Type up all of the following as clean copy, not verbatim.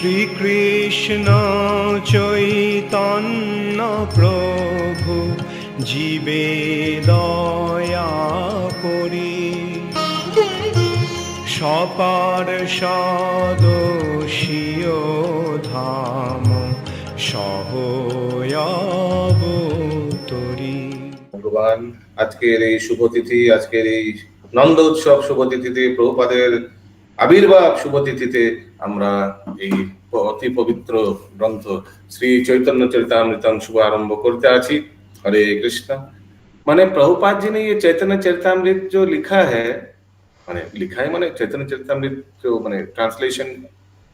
শ্রীকৃষ্ণ চৈতন্য প্রভু জীবে দয়া করি, সপার্ষদস্য ধাম সহয়াবতরি। ভগবান আজকের এই শুভতিথি, আজকের এই নন্দ উৎসব শুভতিথিতে, প্রভুপাদের আবির্ভাব শুভতিথিতে আমরা এই অতি পবিত্র গ্রন্থ শ্রী চৈতন্য चरितामृतम शुभ आरंभ करते आछि। हरे कृष्ण। माने प्रभुपाद जी ने ये चैतन्य चरितामृत जो लिखा है माने चैतन्य चरितामृत जो माने ट्रांसलेशन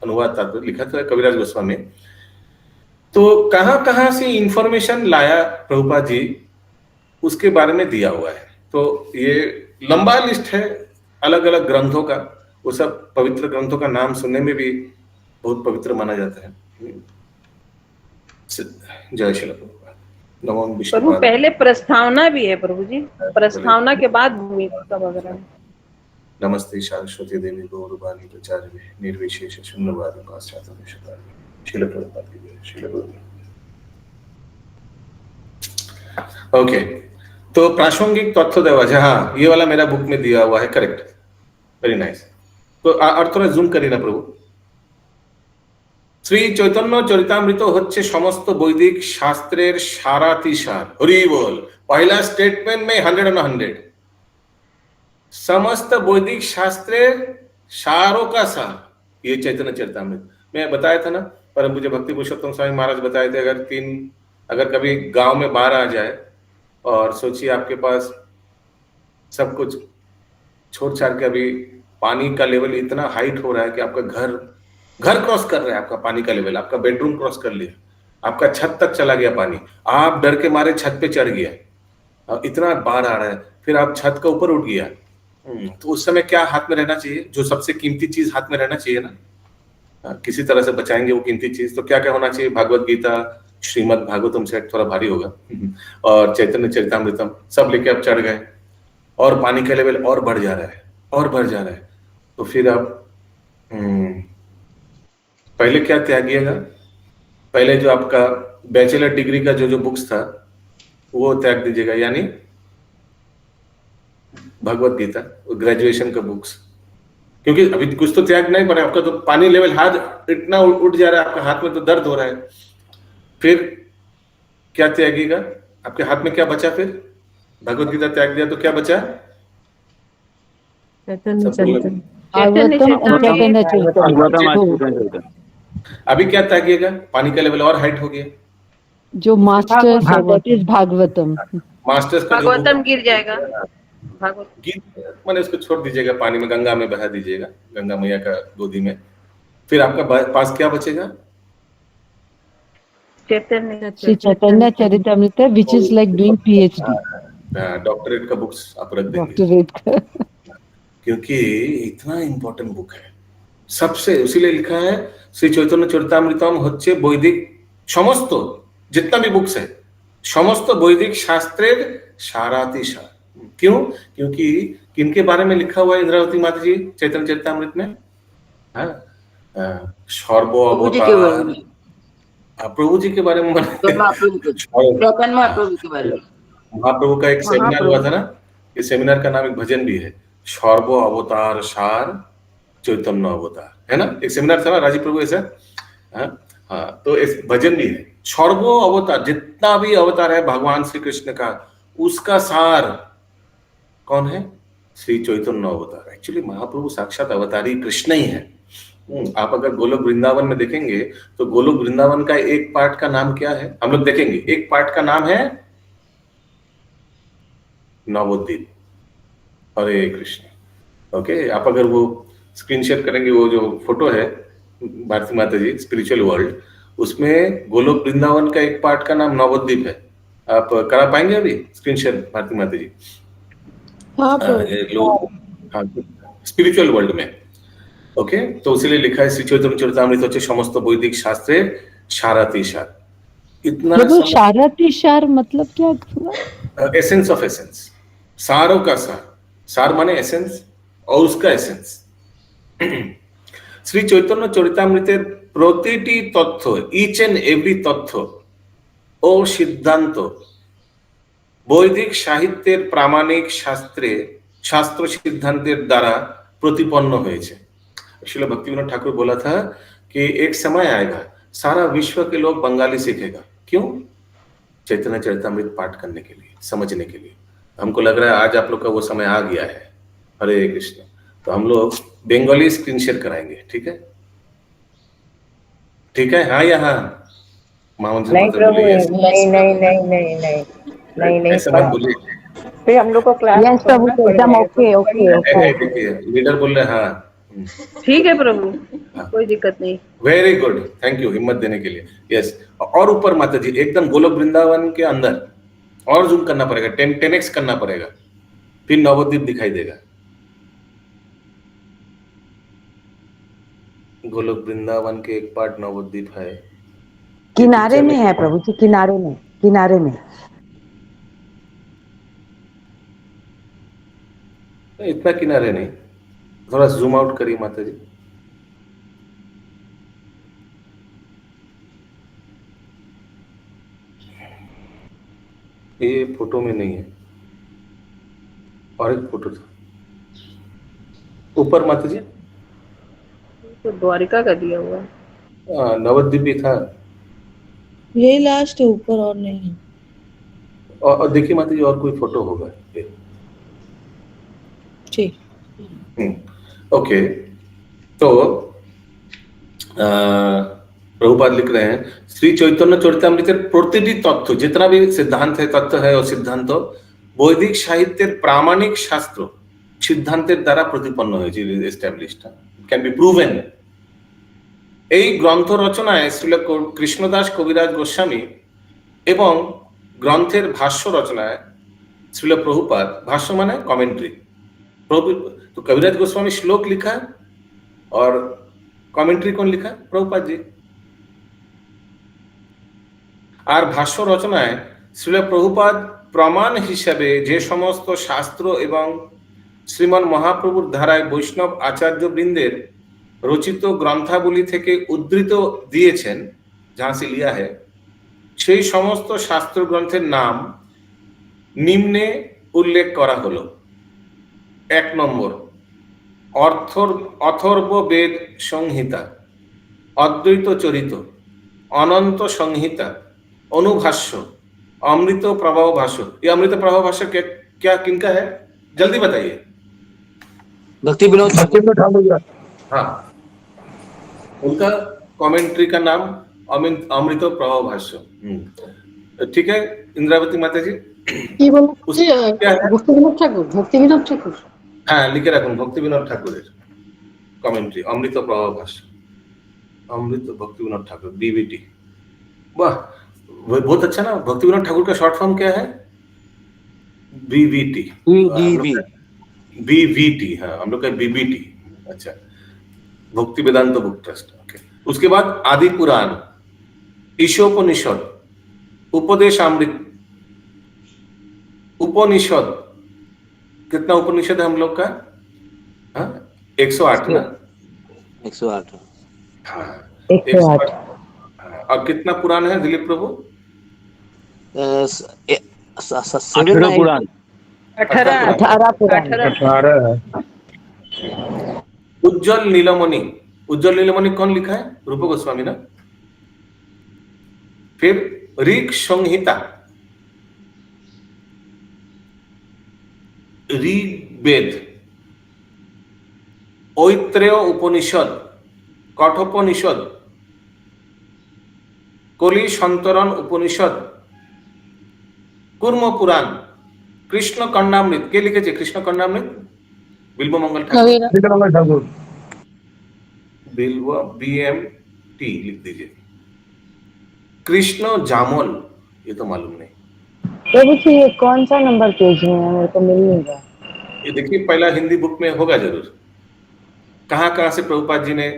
अनुवाद था, तो लिखा तो है कविराज गोस्वामी। तो कहाँ कहाँ से इंफॉर्मेशन लाया प्रभुपाद जी, उसके बारे में दिया हुआ है। तो ये लंबा लिस्ट है अलग अलग ग्रंथों का। वो सब पवित्र ग्रंथों का नाम सुनने में भी बहुत पवित्र माना जाता है। जय श्री प्रभुपाद। नमो विष्णु। प्रभु पहले प्रस्तावना भी है प्रभु जी, प्रस्तावना के बाद भूमिका वगैरह। नमस्ते सरस्वती देवी गौरवाणी प्रचारिणे निर्विशेष शून्यवादी पाश्चात्य देशतारिणे श्रील प्रभुपाद की जय। श्रील प्रभुपाद। ओके, तो प्रासंगिक तथ्य देवा, हाँ ये वाला मेरा बुक में दिया हुआ है, करेक्ट, वेरी नाइस। तो और थोड़ा जूम करिए ना प्रभु। श्री चैतन्य चरितामृत হচ্ছে সমস্ত বৈদিক শাস্ত্রের সারাতিসার। হরি बोल। पहला स्टेटमेंट में 100 on 100 समस्त वैदिक शास्त्रेर सारों का सार ये चैतन्य चरितामृत। मैं बताया था ना, परम पूज्य भक्ति पुरुषोत्तम स्वामी महाराज बताए थे, अगर कभी गांव में बाढ़ आ जाए और सोचिए आपके पास सब कुछ छोड़ छाड़ के अभी पानी का लेवल इतना हाइट हो रहा है कि आपका घर क्रॉस कर रहा है, आपका पानी का लेवल, आपका बेडरूम क्रॉस कर लिया, आपका छत तक चला गया पानी, आप डर के मारे छत पे चढ़ गया, इतना बाढ़ आ रहा है, फिर आप छत का ऊपर उठ गया। तो उस समय क्या हाथ में रहना चाहिए? जो सबसे कीमती चीज हाथ में रहना चाहिए ना, किसी तरह से बचाएंगे वो कीमती चीज। तो क्या क्या होना चाहिए? भगवत गीता, श्रीमद् भागवतम से थोड़ा भारी होगा, और चैतन्य चरितामृतम, सब लेके आप चढ़ गए और पानी का लेवल और बढ़ जा रहा है और बढ़ जा रहा है। तो फिर आप पहले क्या त्यागिएगा? पहले जो आपका बैचलर डिग्री का जो बुक्स था वो त्याग दीजिएगा, यानी भगवत गीता, ग्रेजुएशन का बुक्स, क्योंकि अभी कुछ तो त्याग नहीं पड़ा आपका। तो पानी लेवल हाथ इतना उठ जा रहा है, आपका हाथ में तो दर्द हो रहा है, फिर क्या त्यागिएगा? आपके हाथ में क्या बचा? फिर भगवत गीता त्याग दिया तो क्या बचा? अभी क्या त्यागिएगा? पानी का लेवल और हाइट हो गया, जो मास्टर्स भागवतम, मास्टर्स का भागवतम गिर जाएगा। मैंने उसको छोड़ दीजिएगा, पानी में गंगा में बहा दीजिएगा, गंगा मैया का गोदी में। फिर आपका पास क्या बचेगा? Shri Chaitanya Charitamrita, which is like doing PhD, doctorate का बुक्स आप रख देंगे, डॉक्टरेट का, क्योंकि इतना इंपॉर्टेंट बुक है सबसे। इसीलिए लिखा है श्री चैतन्य चरितामृतम হচ্ছে বৈদিক সমস্ত जितना भी बुक्स है, समस्त वैदिक शास्त्रेर सारातिसार। क्यों? क्योंकि किनके बारे में लिखा हुआ है इंद्रावती माता जी चैतन्य चरितामृत में? सर्व अवतार प्रभु जी के बारे में, महाप्रभु का एक सेमिनार हुआ था ना, इस सेमिनार का नाम एक भजन भी है, सर्व अवतार सार चैतन्य अवतार, है ना? एक सेमिनार था ना राजीव प्रभु ऐसा। हाँ, तो इस भजन भी है, सर्व अवतार, जितना भी अवतार है भगवान श्री कृष्ण का, उसका सार कौन है? श्री चैतन्य अवतार। एक्चुअली महाप्रभु साक्षात अवतारी कृष्ण ही है। आप अगर गोलोक वृंदावन में देखेंगे तो गोलोक वृंदावन का एक पार्ट का नाम क्या है? हम लोग देखेंगे, एक पार्ट का नाम है नवद्वीप। हरे कृष्ण। ओके, आप अगर वो स्क्रीन शेयर करेंगे, वो जो फोटो है भारती माता जी स्पिरिचुअल वर्ल्ड, उसमें गोलोक वृंदावन का एक पार्ट का नाम नवद्वीप है। आप करा पाएंगे अभी स्क्रीन शेयर भारती माता जी? स्पिरिचुअल वर्ल्ड में। ओके, तो इसीलिए लिखा है श्री चैतन्य चरितामृत হচ্ছে সমস্ত বৈদিক শাস্ত্রের সারাতিসার। इतना सारातिसार मतलब क्या? एसेंस ऑफ एसेंस, सारों का सार। सार माने एसेंस और उसका एसेंस। श्री चैतन्य चरितामृतेर প্রতিটি তথ্য, ইচ এন্ড এভরি তথ্য ও সিদ্ধান্ত বৈদিক সাহিত্যের প্রামাণিক शास्त्र सिद्धांतेर द्वारा प्रतिपन्न হয়েছে। श्रील भक्तिविनोद ठाकुर बोला था कि एक समय आएगा सारा विश्व के लोग बंगाली सीखेगा। क्यों? चैतन्य चरितमृत पाठ करने के लिए, समझने के लिए। हमको लग रहा है आज आप लोग का वो समय आ गया है। हरे कृष्ण। तो हम लोग बंगाली स्क्रीन शेयर कराएंगे, ठीक है? ठीक है, हाँ या हाँ? मामन जी नहीं मतलब प्रभु, बोलिए yes। नहीं नहीं नहीं नहीं नहीं नहीं नहीं ऐसा मत बोलिए। फिर हम लोग को क्लास यस प्रभु, एकदम ओके ओके ओके। देखिए लीडर बोल रहे हैं हाँ। ठीक है प्रभु, कोई दिक्कत नहीं। वेरी गुड, थैंक यू हिम्मत देने के लिए। यस, और ऊपर माता जी एकदम गोलोक वृंदावन के अंदर और जूम करना पड़ेगा, 10x करना पड़ेगा, फिर नवद्वीप दिखाई देगा। गोलोक वृंदावन के एक पार्ट नवद्वीप है, किनारे में है प्रभु जी, किनारे में, किनारे में। इतना किनारे नहीं, थोड़ा जूम आउट करिए माता जी। ये फोटो में नहीं है, और एक फोटो था ऊपर माता जी, तो द्वारिका का दिया हुआ है। नवद्वीप भी था। यही लास्ट है, ऊपर और नहीं है। और देखिए माता जी और कोई फोटो होगा। ठीक। ओके, तो प्रभुपाद लिख रहे हैं श्री चैतन्य चरितामृतेर प्रतिटी तथ्य, जितना भी सिद्धांत है, तथ्य है और सिद्धांत বৈদিক সাহিত্যের প্রামাণিক শাস্ত্র সিদ্ধান্তের দ্বারা প্রতিপন্ন হয়েছে, এস্টাবলিশড, ক্যান বি প্রুভেন। এই গ্রন্থ রচনায় শ্রীল কৃষ্ণদাস কবিরাজ গোস্বামী এবং গ্রন্থের ভাষ্য রচনায় श्रील प्रभुपाद, भाष्य माने कमेंट्री, तो कविराज गोस्वामी श्लोक लिखा और कमेंट्री कौन लिखा? प्रभुपाद जी। और भाष्य रचनाय श्रील प्रभुपाद प्रमाण हिसाबे जे समस्त शास्त्र एवं श्रीमन महाप्रभुर धाराय वैष्णव आचार्य बृंदेर रचित ग्रंथावली थेके उद्धृत दिएছেন, जहां से लिया है, সেই সমস্ত শাস্ত্র গ্রন্থের নাম নিম্নে উল্লেখ করা হলো। 1 নম্বর অথর্ববেদ সংহিতা, अद्वैत चरित, अनंत संहिता, अनुभाष्य, अमृत प्रभाव भाष्य। ये अमृत प्रभाव भाष्य क्या किनका है? जल्दी बताइए। भक्ति विनोद ठाकुर। हाँ, उनका कमेंट्री का नाम अमृत प्रभाव भाष्य। ठीक है इंद्रावती माता जी, কি বলছি? ভক্তি বিনোদ ঠাকুর, ভক্তি বিনোদ ঠাকুর। हाँ लिखे रखूं, भक्ति विनोद ठाकुर कमेंट्री अमृत प्रभाव भाष्य, अमृत भक्ति विनोद ठाकुर, बीवीटी। वाह, बहुत अच्छा ना। भक्ति विनोद ठाकुर का शॉर्ट फॉर्म क्या है? बीवीटी। बीवीटी, हाँ हम लोग का बीबीटी। अच्छा, भक्ति वेदांत बुक ट्रस्ट। ओके, उसके बाद आदि पुराण, ईशोपनिषद, उपदेशामृत, उपनिषद। कितना उपनिषद है हम लोग का? हाँ 108 ना? 108। हाँ 108। और कितना पुराण है दिलीप प्रभु? 18 पुराण। 18 पुराण। उज्जवल नीलमणि, उज्जवल नीलमणि कौन लिखा है? रूप गोस्वामी ना। फिर ऋग संहिता, ऋग्वेद, ऐत्रेय उपनिषद, कठोपनिषद, कलि संतरण उपनिषद, कूर्म पुराण, कृष्ण कर्णामृत। के लिखे? कृष्ण कर्णामृत बिल्व मंगल ठाकुर। बिल्व BMT लिख दीजिए। कृष्ण जामल, ये तो मालूम नहीं। प्रभु जी ये कौन सा नंबर पेज में है? मेरे को मिल नहीं रहा। ये देखिए पहला हिंदी बुक में होगा जरूर। कहाँ कहाँ से प्रभुपाद जी ने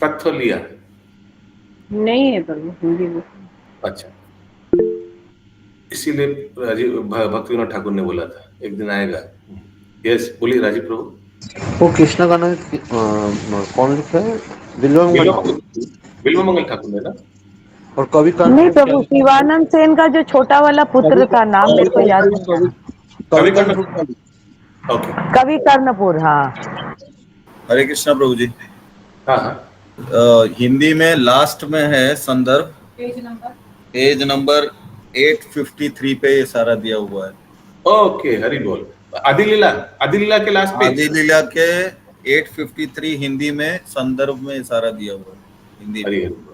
तथ्य लिया? नहीं है प्रभु हिंदी बुक। अच्छा, इसीलिए राजीव भक्ति विनोद ठाकुर ने बोला था एक दिन आएगा। यस, बोलिए राजीव प्रभु। वो कृष्ण का नाम कौन लिखा है? बिल्वमंगल ठाकुर ने ना। और कवि नहीं प्रभु, शिवानंद सेन का जो छोटा वाला पुत्र था, नाम मेरे को याद नहीं आ रहा। कवि कर्णपुर। ओके, कवि कर्णपुर, हाँ। हरे कृष्णा प्रभु जी। हाँ हाँ, हिंदी में लास्ट में है संदर्भ, पेज नंबर 853 पे ये सारा दिया हुआ है। ओके, हरि बोल। आदिलीला के लास्ट पेज, आदिलीला के 853 हिंदी में संदर्भ में सारा दिया हुआ है हिंदी में। हरि बोल।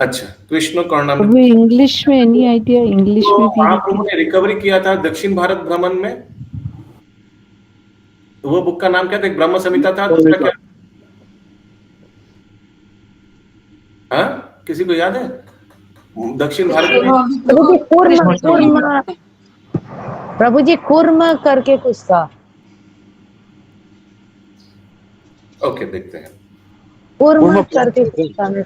अच्छा, कृष्ण कर्णामृत। प्रभु इंग्लिश में एनी आइडिया? इंग्लिश में भी महाप्रभु ने रिकवरी किया था दक्षिण भारत भ्रमण में, वो बुक का नाम क्या था? एक ब्रह्म संहिता था, दूसरा क्या? हाँ, किसी को याद है? दक्षिण भारत में प्रभु जी कुर्म, प्रभु जी कुर्म करके कुछ था। ओके, देखते हैं। कुर्म करके कुछ था।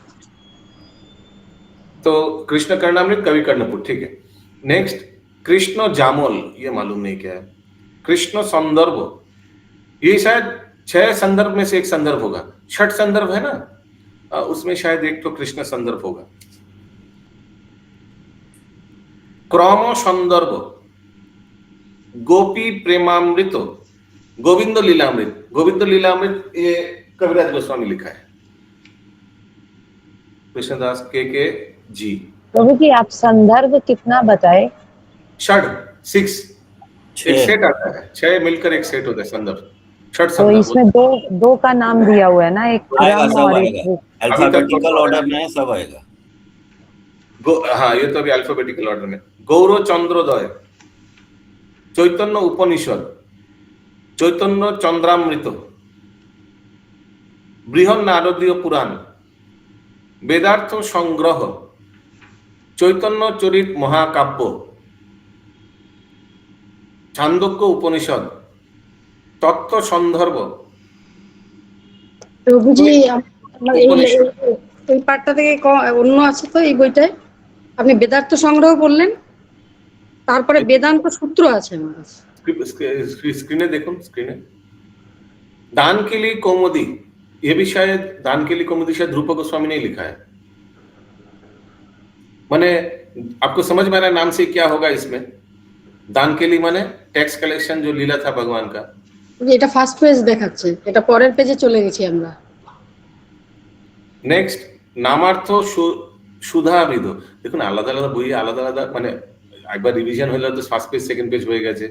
तो कृष्ण कर्णामृत, कवि कर्णपुर, ठीक है। नेक्स्ट, कृष्ण जामोल, ये मालूम नहीं क्या है। कृष्ण संदर्भ, ये शायद 6 संदर्भ में से एक संदर्भ होगा। 6 संदर्भ है ना, उसमें शायद एक तो कृष्ण संदर्भ होगा। क्रम संदर्भ, गोपी प्रेमामृत, गोविंद लीलामृत। गोविंद लीलामृत ये कविराज गोस्वामी लिखा है, कृष्णदास के जी। प्रभु जी आप संदर्भ कितना बताए? 6 एक सेट आता है, 6 मिलकर एक सेट होता है संदर्भ। 6 तो संदर्भ इसमें दो का नाम दिया हुआ है ना, एक क्रम और एक अल्फाबेटिकल ऑर्डर में सब आएगा। हाँ, ये तो अभी अल्फाबेटिकल ऑर्डर में। गौर चंद्रोदय, चैतन्य उपनिषद, चैतन्य चंद्रामृत, बृहन नारदीय पुराण, वेदार्थ संग्रह, चैतन्य चरित महाकाव्य, छांदोग्य उपनिषद, तत्व संदर्भ। প্রভু জি আমার এই পার্টটা থেকে অন্য আছে তো এই বইটায় আপনি বেদার্থ সংগ্রহ বললেন, তারপরে বেদান্ত সূত্র আছে আমার কাছে। स्क्रीने देखो, स्क्रीने दान के लिए कौमुदी, ये भी शायद दान के लिए कौमुदी शायद रूप गोस्वामी ने लिखा है। माने आपको समझ में आ रहा है नाम से क्या होगा इसमें? दान के लिए माने टैक्स कलेक्शन जो लीला था भगवान का। এটা ফার্স্ট পেজ দেখাচ্ছে, এটা পরের পেজে চলে গেছি আমরা। নেক্সট, নামার্থ সুধাবিধ। দেখুন আলাদা আলাদা বই, আলাদা আলাদা, মানে একবার রিভিশন হলে তো ফার্স্ট পেজ সেকেন্ড পেজ হয়ে গেছে,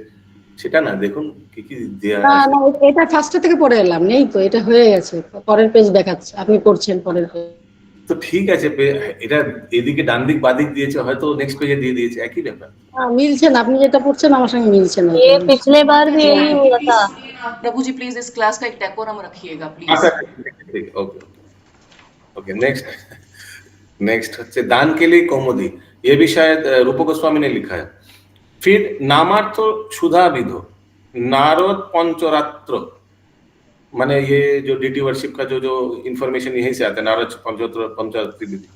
সেটা না। দেখুন কি কি দেয়া না আছে। না, এটা ফার্স্ট থেকে পড়ে এলাম, নেই তো, এটা হয়ে গেছে, পরের পেজ দেখাচ্ছে, আপনি পড়ছেন পরের পেজ। তো ঠিক আছে, এটা এদিকে ডান দিক বাদিক দিয়েছে, হয়তো নেক্সট পেজে দিয়ে দিয়েছে, একই ব্যাপার। মিলছে না, আপনি যেটা পড়ছেন আমার সঙ্গে মিলছে না। ये पिछले बार भी यही हुआ था। प्रभु जी प्लीज इस क्लास का एक डेकोरम रखिएगा प्लीज। अच्छा, ठीक, ओके ओके। नेक्स्ट হচ্ছে दान के लिए कौमुदी, ये भी शायद रूप गोस्वामी ने लिखा है। फिर नामार्थ सुधाविध, नारद पंचरात्र, माने ये जो डीटी वर्शिप का जो इंफॉर्मेशन यहीं से आता है, नारद पंचरात्र विधि।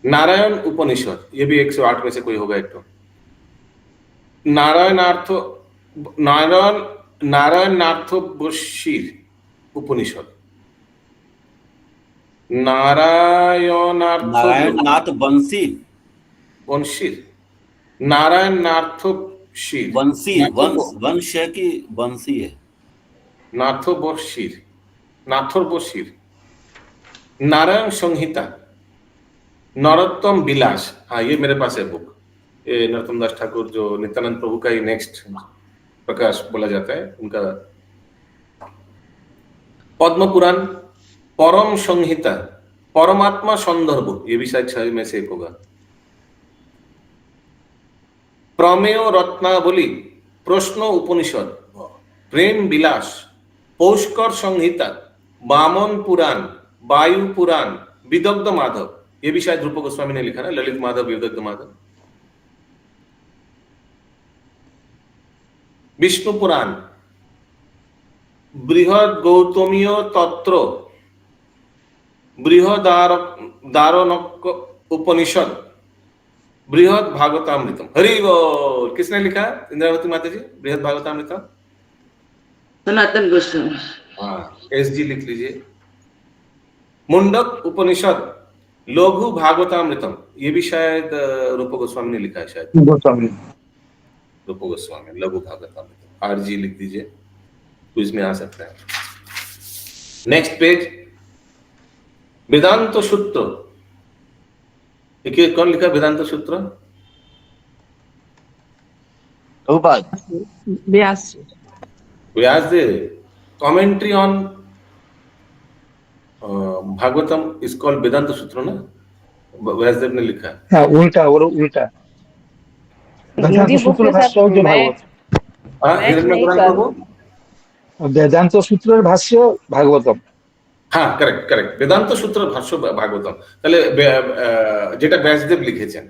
नारायण उपनिषद, ये भी 108 में से कोई होगा एक तो। नारायणार्थबशीर उपनिषद, नारायणनाथ बंशीर, नारायणार्थबशीर, बंशी, वंश है कि बंशी है? नाथोरबशीर, नारायण संहिता, नरोत्तम विलास। हाँ, ये मेरे पास है बुक, ये नरोत्तम दास ठाकुर जो नित्यानंद प्रभु का ही नेक्स्ट प्रकाश बोला जाता है, उनका। पद्म पुराण, परम संहिता, परमात्मा संदर्भ, ये भी शायद 6 में से एक होगा। प्रमेय रत्नावली, प्रश्न उपनिषद, प्रेम विलास, पौष्कर संहिता, वामन पुराण, वायु पुराण, विदग्ध माधव, ये भी शायद रूप गोस्वामी ने लिखा ना, ललित माधव, विदग्ध माधव। विष्णु पुराण, बृहद गौतमीय तत्र, बृहदारण्यक उपनिषद, बृहद भागवतामृतम। हरि बोल। किसने लिखा? इंद्रावती माता जी, बृहद भागवतामृतम। सनातन गोस्वामी। हाँ, SG लिख लीजिए। मुंडक उपनिषद लघु भागवतामृतम, ये भी शायद रूप गोस्वामी ने लिखा है, शायद रूप गोस्वामी लघु भागवतामृतम, RG लिख दीजिए, तो इसमें आ सकता है। नेक्स्ट पेज, वेदांत सूत्र, देखिए कौन लिखा Vedanta Sutra? Prabhupada Vyasa ji. Vyasadeva. Commentary on Bhagavatam is called Vedanta Sutra ना, व्यासदेव ने लिखा है। हाँ, उल्टा और उल्टा हिंदी बुक के साथ जो मैच नहीं कर। वेदांत सूत्र भाष्य भागवतम। हाँ, करेक्ट करेक्ट, वेदांत सूत्र भाष्य भागवतम, তাহলে যেটা ব্যাসদেব লিখেছেন।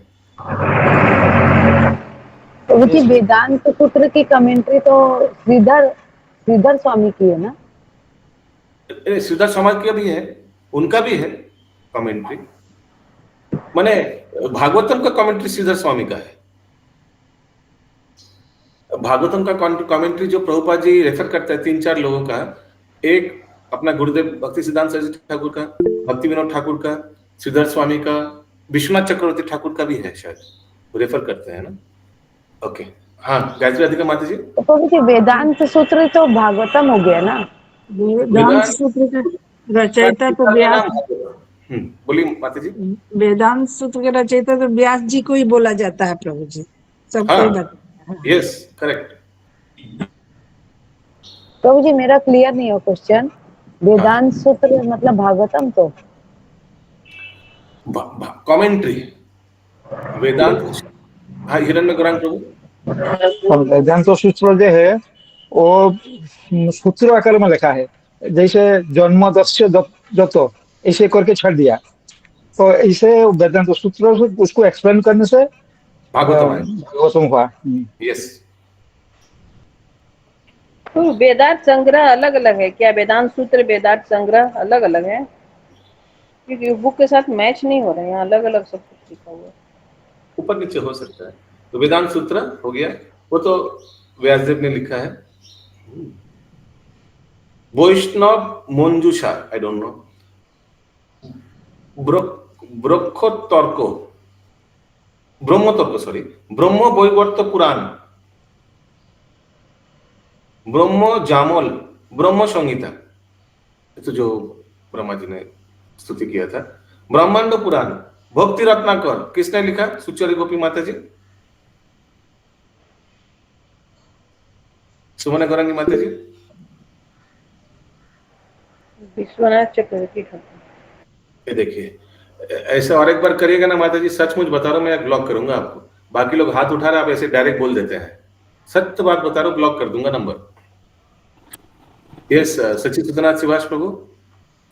प्रभु जी वेदांत सूत्र की कमेंट्री तो श्रीधर स्वामी की है ना? श्रीधर स्वामी का भी है, उनका भी है कमेंट्री, माने भागवतम का कमेंट्री श्रीधर स्वामी का है। भागवतम का कमेंट्री जो प्रभुपाद जी रेफर करते हैं 3-4 लोगों का, एक अपना गुरुदेव भक्ति सिद्धांत सरस्वती ठाकुर का, भक्ति विनोद ठाकुर का, श्रीधर स्वामी का, विश्वनाथ चक्रवर्ती ठाकुर का भी है, शायद वो रेफर करते हैं ना। ओके, हाँ गायत्री राधिका माता जी। तो प्रभु जी वेदांत सूत्र तो भागवतम हो गया ना? वेदांत सूत्र का रचयिता तो व्यास। बोलिए माता जी। वेदांत सूत्र के रचयिता तो व्यास जी को ही बोला जाता है प्रभु जी, सबको ही बताया। Yes correct. प्रभु जी मेरा क्लियर नहीं हो क्वेश्चन, वेदांत सूत्र मतलब भागवतम तो कमेंट्री वेदांत। हाँ हिरण्य गौरांग प्रभु। वेदांत सूत्र जो है वो सूत्र आकार में लिखा है, जैसे जन्म दस्य दत्तो ऐसे करके छड़ दिया, तो ऐसे वेदांत सूत्र उसको एक्सप्लेन करने से भागवतम हुआ। यस। तो वेदांत संग्रह अलग अलग है क्या? वेदांत सूत्र वेदांत संग्रह अलग अलग है, क्योंकि बुक के साथ मैच नहीं हो रहे हैं, अलग अलग सब कुछ लिखा हुआ है। ऊपर नीचे हो सकता है। तो वेदांत सूत्र हो गया, वो तो व्यासदेव ने लिखा है। वैष्णव मंजूषा, आई डोंट नो। ब्रह्मतर्क, सॉरी, ब्रह्म वैवर्त पुराण, ब्रह्म जामल, ब्रह्म संहिता, तो जो ब्रह्मा जी ने स्तुति किया था। ब्रह्मांड पुराण, भक्ति रत्नाकर, किसने लिखा? सुचरी गोपी माता जी, सुमन गौरांगी माता जी, विश्वनाथ चक्रवर्ती ठाकुर। ये देखिए, ऐसे और एक बार करिएगा ना माता जी, सचमुच बता रहा हूं, मैं ब्लॉक करूंगा आपको। बाकी लोग हाथ उठा रहे, आप ऐसे डायरेक्ट बोल देते हैं, सत्य बात बता रहा हूं, ब्लॉक कर दूंगा नंबर। यस, सचिदानंद शिवास प्रभु,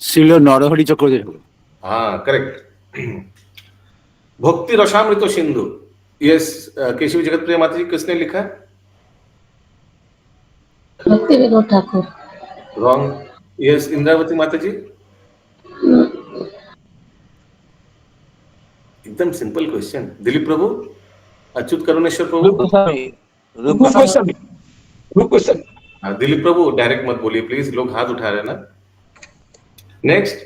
श्रील नरहरि चक्रवर्ती। हाँ करेक्ट। भक्ति रसामृत सिंधु, यस, केशव जगत प्रिय माता जी, किसने लिखा? भक्ति विनोद ठाकुर। रॉन्ग। यस, इंद्रावती माता जी। एकदम सिंपल क्वेश्चन। दिलीप प्रभु, अच्युत करुणेश्वर प्रभु, हाँ दिलीप प्रभु, डायरेक्ट मत बोलिए प्लीज, लोग हाथ उठा रहे हैं ना। नेक्स्ट,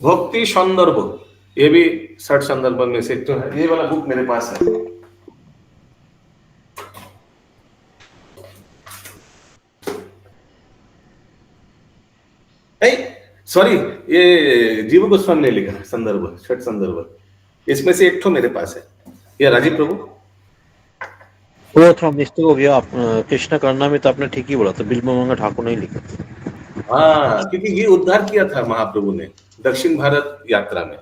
भक्ति संदर्भ, ये भी 60 संदर्भ में से तो है। ये वाला बुक मेरे पास है। सॉरी, ये जीव गोस्वामी ने लिखा है संदर्भ, 60 संदर्भ, इसमें से एक ठो मेरे पास है। ये राजीव प्रभु, वो थोड़ा मिस्टेक हो गया। कृष्ण करना में तो आपने ठीक ही बोला था, बिल्व ठाकुर नहीं लिखा। हाँ, क्योंकि ये उद्धार किया था महाप्रभु ने दक्षिण भारत यात्रा में।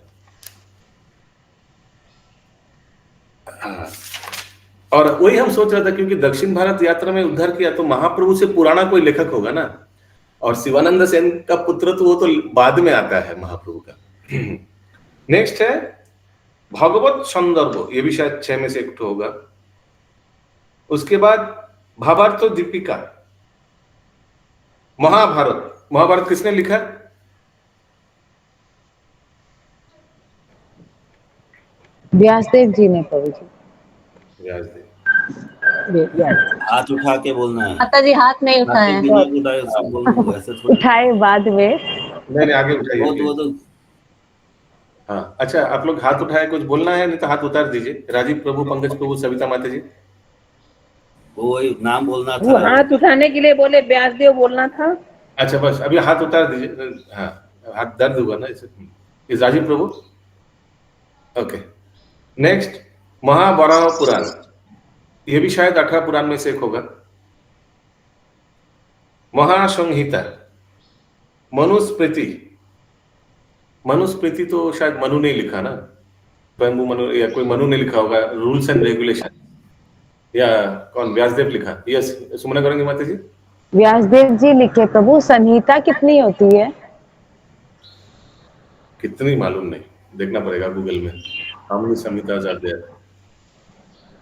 हाँ, और वही हम सोच रहे थे, क्योंकि दक्षिण भारत यात्रा में उद्धार किया, तो महाप्रभु से पुराना कोई लेखक होगा ना, और शिवानंद सेन का पुत्र तो वो तो बाद में आता है महाप्रभु का। नेक्स्ट है भागवत संदर्भ, ये भी शायद 6 में से एक होगा। उसके बाद भावार्थ दीपिका, महाभारत, महाभारत किसने लिखा? व्यासदेव जी ने प्रभु जी। व्यासदेव। यस। हाथ उठा के बोलना है, माता जी हाथ नहीं उठाए हाथ हैं, भी नहीं उठाए सब बोल दो, ऐसे थोड़ी। उठाए बाद में। नहीं आगे उठाइए वो please। तो हाँ अच्छा, आप लोग हाथ उठाए, कुछ बोलना है नहीं तो हाथ उतार दीजिए। राजीव प्रभु, पंकज प्रभु, सविता माता जी। वो वही नाम बोलना वो था। हाथ उठाने के लिए बोले, व्यासदेव बोलना था। अच्छा बस अभी हाथ उतार दीजिए। हाँ, हाथ दर्द हुआ ना इसे। इस राजीव प्रभु। ओके, नेक्स्ट महावराह पुराण, ये भी शायद 18 पुराण में से एक होगा। महासंहिता, मनुस्मृति, मनुस्मृति तो शायद मनु ने लिखा ना, स्वयंभू मनु या कोई मनु ने लिखा होगा। रूल्स एंड रेगुलेशन, या कौन, व्यासदेव लिखा? यस, सुमना करेंगे माता जी। व्यासदेव जी लिखे प्रभु। संहिता कितनी होती है? कितनी मालूम नहीं, देखना पड़ेगा गूगल में। हमने Samhita are there.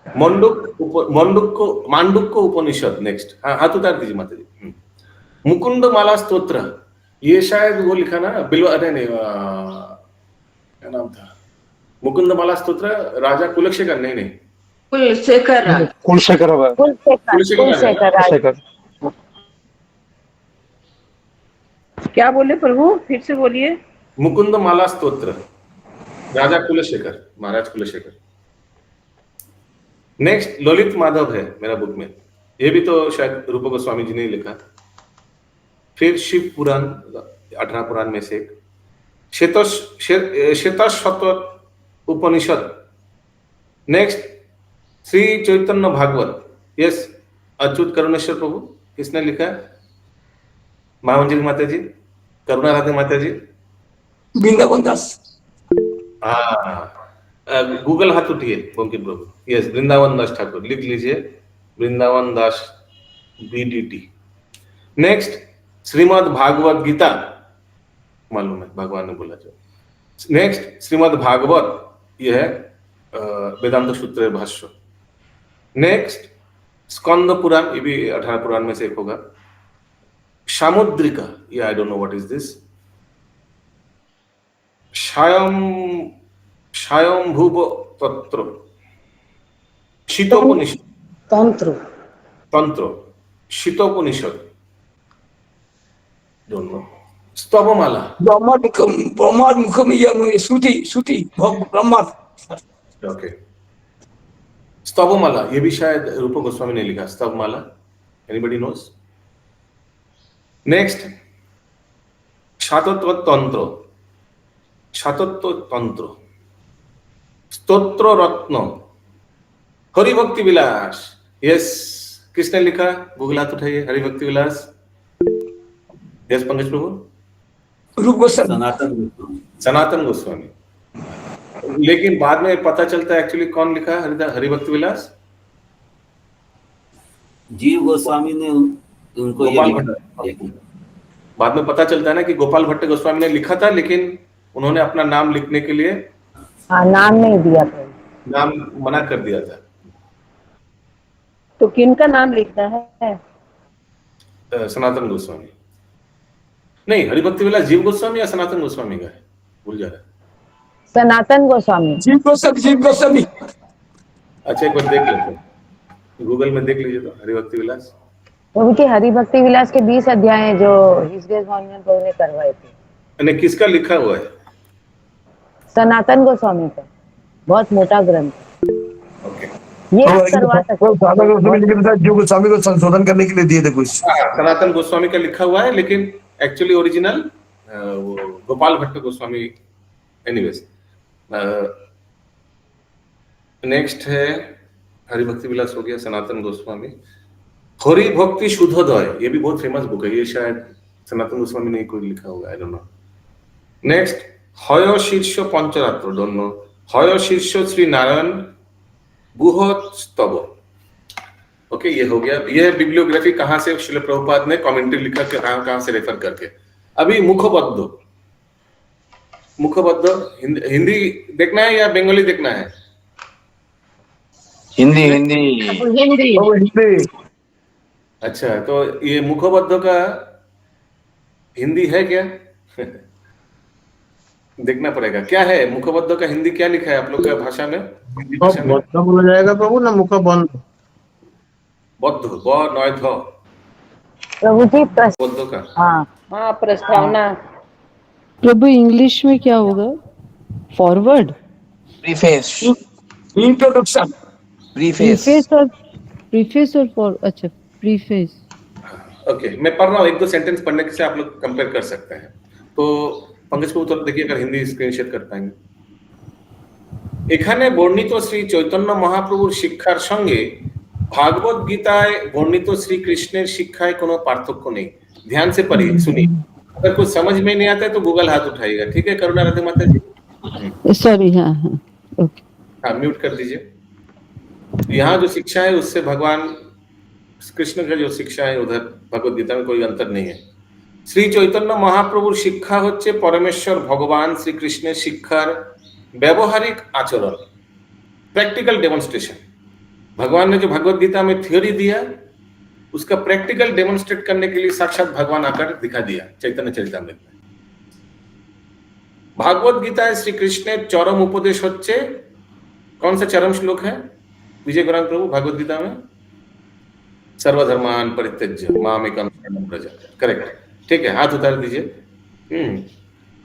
Mandukya Upanishad next. हाँ, हाथ उतार दीजिए माता जी। मुकुंद माला स्तोत्र, ये शायद वो लिखा ना, बिल्व, अरे नहीं, क्या नाम था? मुकुंद माला स्तोत्र राजा कुलशेखर, नहीं नहीं, कुलशेखर। कुलशेखर होगा। कुलशेखर। क्या बोले प्रभु, फिर से बोलिए। मुकुंद माला स्तोत्र, राजा कुलशेखर, महाराज कुलशेखर। नेक्स्ट ललित माधव है मेरा बुक में, ये भी तो शायद रूप गोस्वामी जी ने लिखा। फिर शिव पुराण, 18 पुराण में से एक। श्वेतशत उपनिषद। नेक्स्ट श्री चैतन्य भागवत, यस, अच्युत करुणेश्वर प्रभु, किसने लिखा है? महामंजिल माता जी, करुणा राधे माता जी, वृंदावन दास। हाँ, गूगल हाथ उठिए बंकिम प्रभु। यस, वृंदावन दास ठाकुर, लिख लीजिए, वृंदावन दास BDT। नेक्स्ट श्रीमद् भागवत गीता, मालूम है भगवान ने बोला जो। नेक्स्ट श्रीमद् भागवत, यह है वेदांत सूत्र भाष्य। नेक्स्ट स्कंद पुराण, ये भी 18 पुराण में से एक होगा। सामुद्रिका, ये I don't know what is this. Svayambhuva Tantra, Shitopanishad, Tantra Shitopanishad, don't know. Stavamala, okay, Stavamala, ये भी शायद रूप गोस्वामी ने लिखा। Stavamala, anybody knows? Next Shatattva Tantra, Shatattva तंत्र, स्तोत्र रत्न, हरिभक्ति विलास, यस, किसने लिखा? गूगल हाथ उठाइए, हरिभक्ति विलास। यस, पंकज प्रभु, रूप गोस्वामी, सनातन गोस्वामी। लेकिन बाद में पता चलता है एक्चुअली कौन लिखा है हरिभक्ति विलास? जीव गोस्वामी ने उनको ये लिखा। बाद में पता चलता है ना कि गोपाल भट्ट गोस्वामी ने लिखा था, लेकिन उन्होंने अपना नाम लिखने के लिए नाम नहीं दिया था, नाम मना कर दिया था। तो किन का नाम लिखना है? सनातन गोस्वामी, नहीं, हरिभक्ति विलास जीव गोस्वामी या सनातन गोस्वामी का है, भूल जा रहा है। सनातन गोस्वामी। जीव गोस्वामी। अच्छा, एक बार देख लेते हैं, गूगल में देख लीजिए तो, हरिभक्ति विलास। प्रभु के हरिभक्ति विलास के 20 अध्याय हैं जो हृदय स्वामी प्रभु ने करवाए थे। ने किसका लिखा हुआ है? सनातन गोस्वामी का, बहुत मोटा ग्रंथ। ओके, ये आप करवा सकते हो। जीव गोस्वामी को संशोधन करने के लिए दिए थे कुछ। सनातन गोस्वामी का लिखा हुआ है, लेकिन एक्चुअली ओरिजिनल वो गोपाल भट्ट गोस्वामी। एनीवेज, नेक्स्ट है हरिभक्ति विलास हो गया, सनातन गोस्वामी। हरि भक्ति शुद्धोदय, ये भी बहुत फेमस बुक है, ये शायद सनातन गोस्वामी ने कोई लिखा होगा, आई डोंट नो। नेक्स्ट हय शीर्ष पंचरात्र, डोंट नो। हय शीर्ष श्री नारायण बुहत स्तव, ओके, ये हो गया। ये बिब्लियोग्राफी कहां से श्रील प्रभुपाद ने कमेंट्री लिखा के कहां से रेफर करके। अभी मुखबद्ध, हिंदी देखना है या बंगाली देखना है? हिंदी। अच्छा, तो ये मुखबद्ध का हिंदी है क्या? देखना पड़ेगा, क्या है मुखबद्ध का हिंदी, क्या लिखा है आप लोग का भाषा में? बोला जाएगा प्रभु ना, मुख बंद। बौद्ध, ब नॉय ध, प्रभु जी बौद्ध का। हाँ हाँ, प्रस्तावना। प्रभु इंग्लिश में क्या होगा? Forward, preface, introduction. प्रीफेस और फॉर, अच्छा प्रीफेस। ओके, मैं पढ़ रहा हूँ, एक दो सेंटेंस पढ़ने से आप लोग कंपेयर कर सकते हैं। तो पंकज को उत्तर देखिए अगर हिंदी स्क्रीन शेयर कर पाएंगे। এখানে বর্ণিত শ্রী চৈতন্য মহাপ্রভুর শিক্ষার সঙ্গে भागवत गीताয় বর্ণিত শ্রীকৃষ্ণের শিক্ষায় কোনো পার্থক্য নেই। ध्यान से पढ़िए, सुनिए। अगर कुछ समझ में नहीं आता है तो गूगल हाथ उठाइएगा, ठीक है करुणा राधे माता जी? सॉरी, हाँ हाँ, ओके। हाँ, म्यूट कर दीजिए। यहाँ जो शिक्षा है उससे भगवान कृष्ण का जो शिक्षा है उधर भगवत गीता में कोई अंतर नहीं है। শ্রী চৈতন্য মহাপ্রভুর শিক্ষা হচ্ছে পরমেশ্বর ভগবান শ্রীকৃষ্ণের শিক্ষার व्यवहारिक आचरण, प्रैक्टिकल डेमोन्स्ट्रेशन। भगवान ने जो भगवत गीता में थ्योरी दिया उसका प्रैक्टिकल डेमोन्स्ट्रेट करने के लिए साक्षात भगवान आकर दिखा दिया चैतन्य चरितामृत में। भागवत गीता श्री कृष्ण चरम उपदेश होच्छे, कौन सा चरम श्लोक है विजय गौरांग प्रभु भगवत गीता में? सर्वधर्मान परित्यज्य मामेकं शरणं व्रज। करेक्ट, ठीक है, हाथ उतार दीजिए।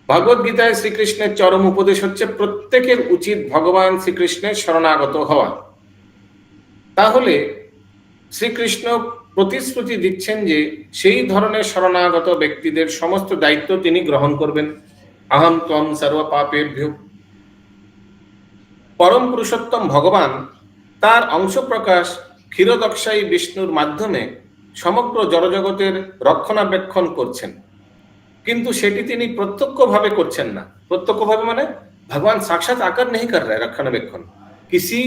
भगवत गीताয় শ্রীকৃষ্ণের চরম উপদেশ হচ্ছে প্রত্যেকের উচিত ভগবান শ্রীকৃষ্ণের শরণাগত হওয়া। তাহলে শ্রীকৃষ্ণ প্রতিশ্রুতি দিচ্ছেন যে সেই ধরনের শরণাগত ব্যক্তিদের সমস্ত দায়িত্ব তিনি গ্রহণ করবেন। আহম ত্বম সর্ব পাপেভ্যো। পরম পুরুষোত্তম ভগবান তার অংশ প্রকাশ ক্ষীরোদক্ষায়ী বিষ্ণুর মাধ্যমে সমগ্র জড়জগতের রক্ষণাবেক্ষণ করছেন, किंतु सेटी तिनी प्रत्यक्ष भावे करছেন ना। प्रत्यक्ष भावे माने भगवान साक्षात आकर नहीं कर रहा है रक्षणाबेक्षण, किसी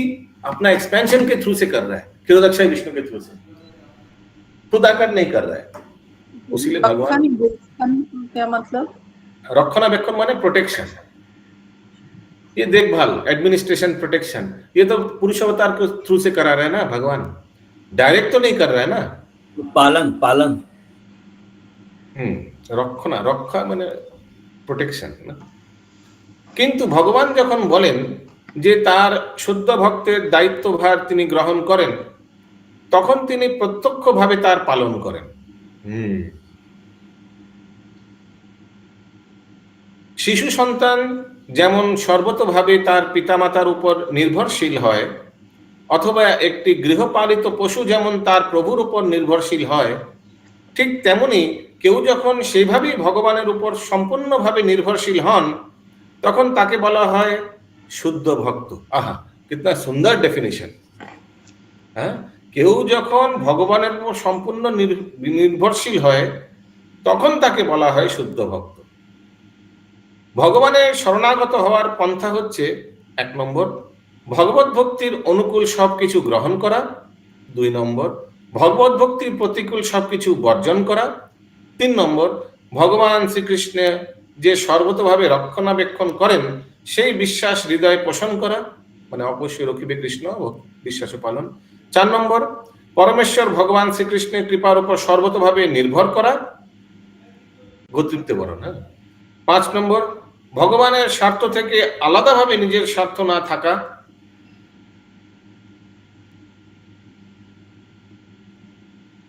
अपना एक्सपेंशन के थ्रू से कर रहा है, क्षीरोदक्षायी विष्णु के थ्रू से, खुद आकर नहीं कर रहा है। उसीलिए भगवान क्या मतलब? रक्षणाबेक्षण माने प्रोटेक्शन, ये देखभाल, एडमिनिस्ट्रेशन, प्रोटेक्शन, ये तो पुरुष अवतार के थ्रू से करा रहा है ना भगवान, डायरेक्ट तो नहीं कर रहा है ना। पालन पालन रक्षणा, रक्षा माने प्रोटेक्शन ना। किंतु भगवान যখন বলেন যে তার শুদ্ধ ভক্তের দায়িত্বভার তিনি গ্রহণ করেন তখন তিনি প্রত্যক্ষভাবে তার পালন করেন। শিশু সন্তান যেমন সর্বতোভাবে তার পিতামাতার উপর নির্ভরশীল হয়, অথবা একটি গৃহপালিত পশু যেমন তার প্রভুর উপর নির্ভরশীল হয়, ঠিক তেমনি কেউ যখন সেইভাবেই ভগবানের উপর সম্পূর্ণভাবে নির্ভরশীল হন তখন তাকে বলা হয় শুদ্ধ ভক্ত। আহা, কিতনা সুন্দর ডেফিনিশন। হ্যাঁ, কেউ যখন ভগবানের উপর সম্পূর্ণ নির্ভরশীল হয় তখন তাকে বলা হয় শুদ্ধ ভক্ত। ভগবানের শরণাগত হওয়ার পন্থা হচ্ছে 1 নম্বর ভগবত ভক্তির অনুকূল সবকিছু গ্রহণ করা, 2 নম্বর ভগবত ভক্তির প্রতিকূল সবকিছু বর্জন করা, 3 নম্বর ভগবান শ্রীকৃষ্ণ যে সর্বতভাবে রক্ষণাবেক্ষণ করেন সেই বিশ্বাস হৃদয়ে পোষণ করা, মানে অবশ্যই রক্ষিবে কৃষ্ণ ও বিশ্বাস পালন। 4 নম্বর পরমেশ্বর ভগবান শ্রীকৃষ্ণের কৃপার উপর সর্বতভাবে নির্ভর করা, গতিত্ব বরণ। 5 নম্বর ভগবানের স্বার্থ থেকে আলাদাভাবে নিজের স্বার্থ না থাকা,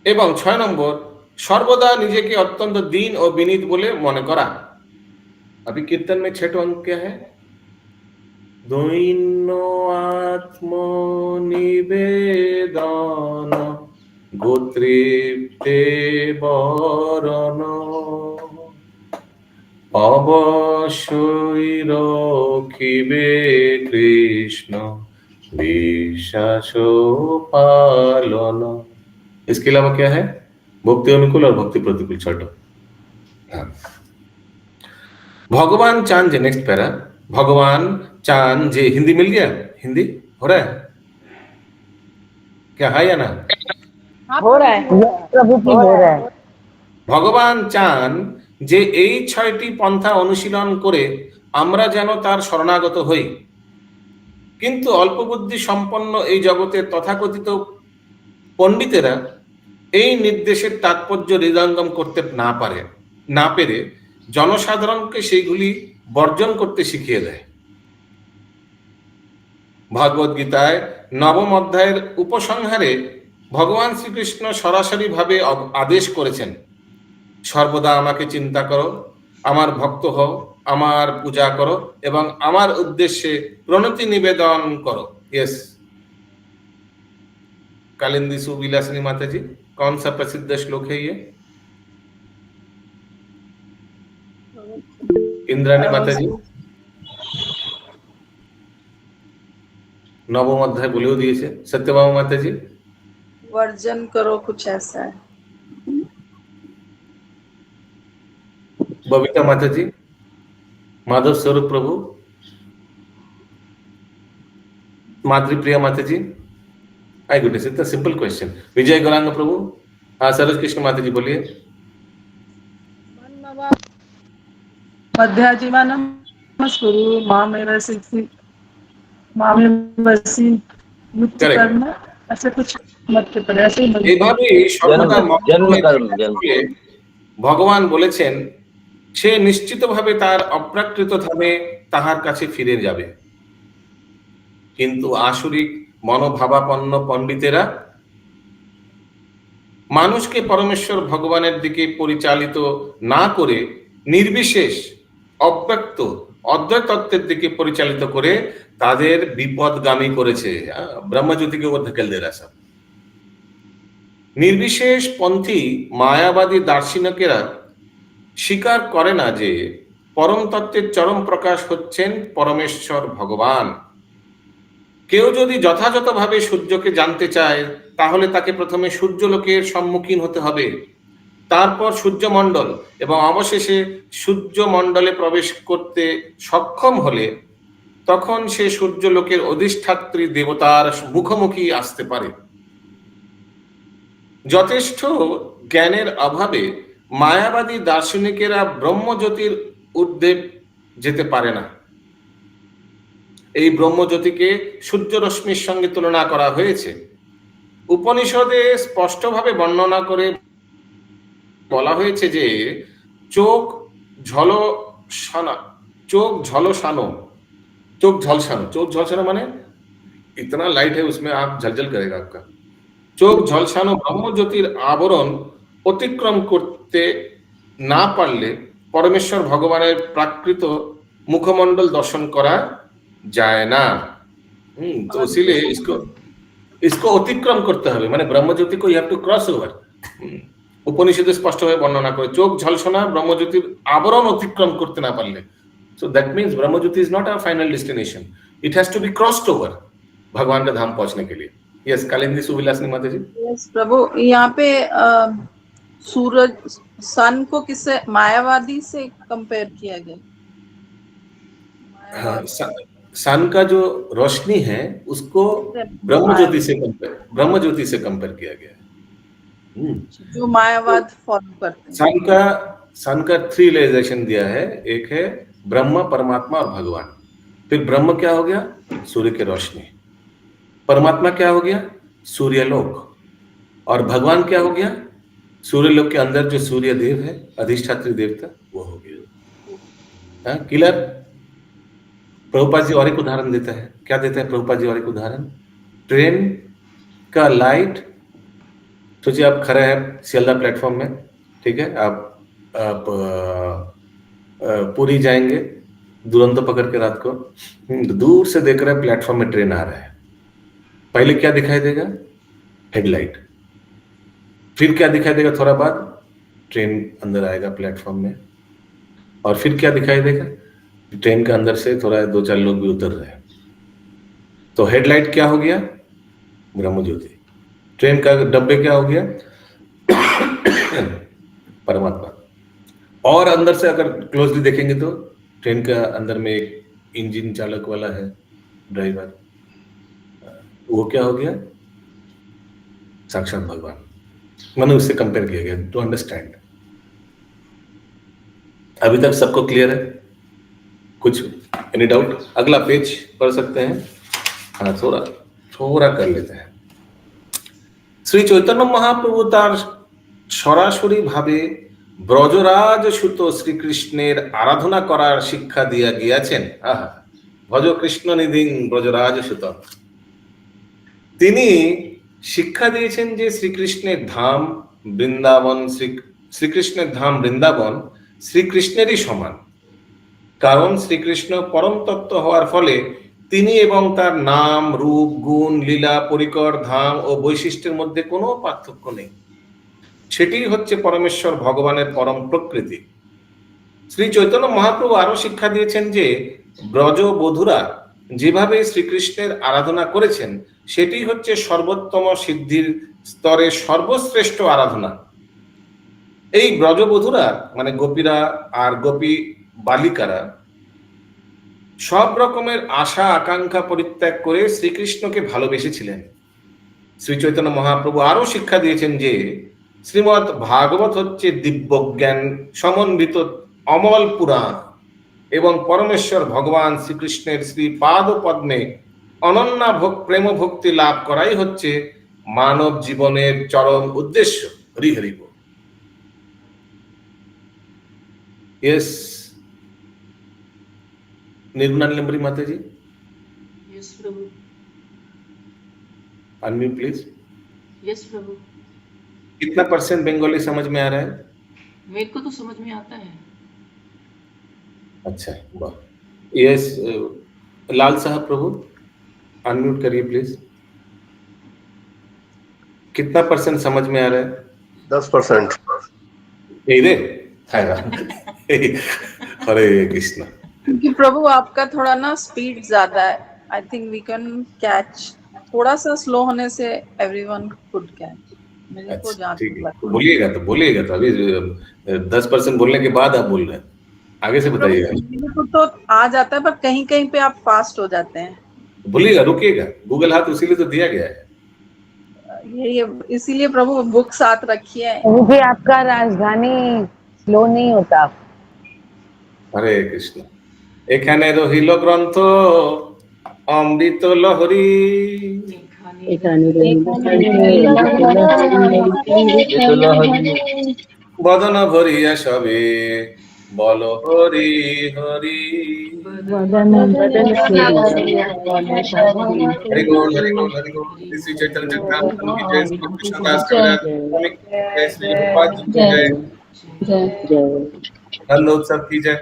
এবং 6 নম্বর सर्वदा निजे के अत्यंत दीन और विनीत बोले मन करा। अभी कीर्तन में 6 अंक क्या है? दैन्य आत्मनिवेदन गोत्रीप्ते बरण अवश्य रखिबे कृष्ण विश्वास पालन। इसके अलावा क्या है? भक्ति अनुकूल और भक्ति प्रतिकूल छठो। भगवान चांद जे, नेक्स्ट पैरा, भगवान चांद जे, हिंदी मिल गया? हिंदी हो रहा है क्या? है या ना? हो रहा है प्रभु की हो रहा है। भगवान चान যে এই 6টি পন্থা অনুশীলন করে আমরা যেন তার শরণাগত হই, কিন্তু অল্প বুদ্ধি সম্পন্ন এই জগতের তথাকথিত পণ্ডিতেরা এই নির্দেশের তাৎপর্য হৃদয়ঙ্গম করতে না পেরে জনসাধারণকে সেইগুলি বর্জন করতে শিখিয়ে দেয়। ভাগবত গীতায় 9ম অধ্যায়ের উপসংহারে ভগবান শ্রীকৃষ্ণ সরাসরি ভাবে আদেশ করেছেন, সর্বদা আমাকে চিন্তা করো, আমার ভক্ত হও, আমার পূজা করো এবং আমার উদ্দেশ্যে প্রণতি নিবেদন করো। यस, कालिंदी सुविलासिनी माता जी, कौन सा प्रसिद्ध श्लोक है ये? इंद्राणी माता जी नवम अध्याय बोलेও দিয়েছে। सत्यभामा माता जी वर्जन करो, कुछ ऐसा है। बबीता माता जी माधव स्वरूप प्रभु, मातृप्रिया माता जी, आई गुडनेस, इतना सिंपल क्वेश्चन। विजय गौरांग प्रभु, हाँ सरोज कृष्ण माता जी बोलिए। मध्याजीवानम स्कुरु मामेव सिद्धि मामेव वसी मुक्त Correct. करना, ऐसे कुछ मत के पड़े, ऐसे ही मत। এইভাবেই সর্বদা জন্ম কর্ম, মঙ্গলে ভগবান বলেছেন সে নিশ্চিতভাবে তার অপ্রাকৃত ধামে তাহার কাছে ফিরে যাবে। কিন্তু আসরিক মনোভাবাপন্ন পণ্ডিতেরা মানুষকে পরমেশ্বর ভগবানের দিকে পরিচালিত না করে নির্বিশেষ অব্যক্ত অদ্বৈত তত্ত্বের দিকে পরিচালিত করে তাদের বিপদগামী করেছে। ব্রহ্মজ্যোতিকে ও ধকেল দে রাসা। নির্বিশেষ পন্থী মায়াবাদী দার্শনিকেরা স্বীকার করে না যে পরম তত্ত্বের চরম প্রকাশ হচ্ছেন পরমেশ্বর ভগবান। কেউ যদি যথাযথভাবে সূর্যকে জানতে চায় তাহলে তাকে প্রথমে সূর্যলোকের সম্মুখীন হতে হবে, তারপর সূর্যমণ্ডল এবং অবশেষে সূর্যমণ্ডলে প্রবেশ করতে সক্ষম হলে তখন সে সূর্যলোকের অধিষ্ঠাত্রী দেবতার মুখোমুখি আসতে পারে। যথেষ্ট জ্ঞানের অভাবে মায়াবাদী দার্শনিকেরা ব্রহ্মজ্যোতির ঊর্ধ্বে যেতে পারে না। এই ব্রহ্মজ্যোতিকে সূর্যরশ্মির সঙ্গে তুলনা করা হয়েছে। উপনিষদে স্পষ্টভাবে বর্ণনা করে বলা হয়েছে যে চোখ ঝলসানো মানে इतना लाइट है उसमें आप झलझल करेगा आपका। চোখ ঝলসানো ব্রহ্মজ্যোতির আবরণ অতিক্রম করতে না পারলে পরমেশ্বর ভগবানের প্রাকৃত মুখমণ্ডল দর্শন করা যায় না। तो इसीलिए इसको অতিক্রম করতে হবে, মানে ব্রহ্মজ্যোতি को you have to cross over। উপনিষদে স্পষ্টভাবে বর্ণনা করে চোখ ঝলসানো ব্রহ্মজ্যোতির আবরণ অতিক্রম করতে না পারলে, so that means ব্রহ্মজ্যোতি is not a final destination, it has to be crossed over भगवान का धाम पहुंचने के लिए। यस, कालिंदी सुविलासिनी माता जी। यस प्रभु, यहाँ पे सूरज सन को किससे मायावादी से कंपेयर किया गया? हाँ, सन का जो रोशनी है उसको ब्रह्मज्योति से कंपेयर किया गया है। जो मायावाद फॉलो करते हैं। सन का 3 रियलाइजेशन दिया है, एक है ब्रह्म, परमात्मा और भगवान। फिर ब्रह्म क्या हो गया? सूर्य की रोशनी। परमात्मा क्या हो गया? सूर्यलोक। और भगवान क्या हो गया? सूर्यलोक के अंदर जो सूर्य देव है, अधिष्ठात्री देवता, वो हो गया। हाँ, क्लियर? प्रभुपाद जी और एक उदाहरण देता है। क्या देता है प्रभुपाद जी और एक उदाहरण? ट्रेन का लाइट, सोचिए आप खड़े हैं सियालदा प्लेटफॉर्म में, ठीक है, आप पुरी जाएंगे दुरंतो पकड़ के रात को, दूर से देख रहे हैं प्लेटफॉर्म में ट्रेन आ रहा है। पहले क्या दिखाई देगा? हेडलाइट। फिर क्या दिखाई देगा? थोड़ा बाद ट्रेन अंदर आएगा प्लेटफॉर्म में, और फिर क्या दिखाई देगा? ट्रेन के अंदर से थोड़ा 2-4 लोग भी उतर रहे हैं। तो हेडलाइट क्या हो गया? ब्रह्मज्योति। ट्रेन का डब्बे क्या हो गया? परमात्मा। और अंदर से अगर क्लोजली देखेंगे तो ट्रेन का अंदर में एक इंजन चालक वाला है, ड्राइवर, वो क्या हो गया? साक्षात भगवान। मैंने उससे कंपेयर किया गया टू अंडरस्टैंड। अभी तक सबको क्लियर है? कुछ एनी डाउट? अगला पेज पढ़ सकते हैं? हाँ, थोड़ा कर लेते हैं। শ্রী চৈতন্য মহাপ্রভু তার সরাসরি ভাবে ব্রজরাজ সুত শ্রীকৃষ্ণের আরাধনা করার শিক্ষা দিয়া গিয়াছেন। ভজ কৃষ্ণ নিধিং ব্রজরাজ সুত। তিনি শিক্ষা দিয়েছেন যে শ্রীকৃষ্ণের ধাম বৃন্দাবন, শ্রীকৃষ্ণের ধাম বৃন্দাবন শ্রীকৃষ্ণেরই সমান, কারণ শ্রীকৃষ্ণ পরম তত্ত্ব হওয়ার ফলে তিনি এবং তার নাম, রূপ, গুণ, লীলা, পরিকর, ধাম ও বৈশিষ্ট্যের মধ্যে কোনো পার্থক্য নেই। সেটি হচ্ছে পরমেশ্বর ভগবানের পরম প্রকৃতি। শ্রী চৈতন্য মহাপ্রভু আরো শিক্ষা দিয়েছেন যে ব্রজবধূরা যেভাবে শ্রীকৃষ্ণের আরাধনা করেছেন সেটি হচ্ছে সর্বোত্তম সিদ্ধির স্তরে সর্বশ্রেষ্ঠ আরাধনা। এই ব্রজবধূরা মানে গোপীরা আর গোপী বালিকারা সব রকমের আশা আকাঙ্ক্ষা পরিত্যাগ করে শ্রীকৃষ্ণকে ভালোবেসেছিলেন। শ্রী চৈতন্য মহাপ্রভু আরো শিক্ষা দিয়েছেন যে শ্রীমৎ ভাগবত হচ্ছে দিব্যজ্ঞান সমন্বিত অমল পুরাণ এবং পরমেশ্বর ভগবান শ্রীকৃষ্ণের শ্রী পাদ পদ্মে অনন্য প্রেম ভক্তি লাভ করাই হচ্ছে মানব জীবনের চরম উদ্দেশ্য। হরি হরি বল। यस निर्गुणा नीलम्बरी माता जी। यस प्रभु। Unmute please. यस प्रभु। कितना % बंगाली समझ में आ रहा है? मेरे को तो समझ में आता है। अच्छा वाह। यस लाल साहब प्रभु अनम्यूट करिए प्लीज। कितना % समझ में आ रहा है? 10%। यही रे हरे कृष्ण। क्योंकि प्रभु आपका थोड़ा ना स्पीड ज्यादा है, I think we can catch. थोड़ा सा स्लो होने से एवरीवन कुड कैच। मेरे को अच्छा जहाँ ठीक तक है, लगता है। बोलिएगा तो अभी 10% बोलने के बाद आप बोल रहे हैं, आगे से बताइएगा। मेरे को तो आ जाता है पर कहीं कहीं पे आप फास्ट हो जाते हैं। बोलिएगा, रुकिएगा, गूगल हाथ उसीलिए तो दिया गया है। ये इसीलिए प्रभु बुक साथ रखी है। मुझे आपका राजधानी स्लो नहीं होता। হরে কৃষ্ণ। এখানে রহিল গ্রন্থ অমৃত লহরী, বদন ভরিয়া সবে বল হরি হরি। হরি গোল হরি গোল হরি গোল। শ্রী চৈতন্য চরিতামৃত কি জয়, শ্রী কৃষ্ণদাস কবিরাজ গোস্বাमी की जय, श्री रूपा जी की जय, नंद उत्सव की जय।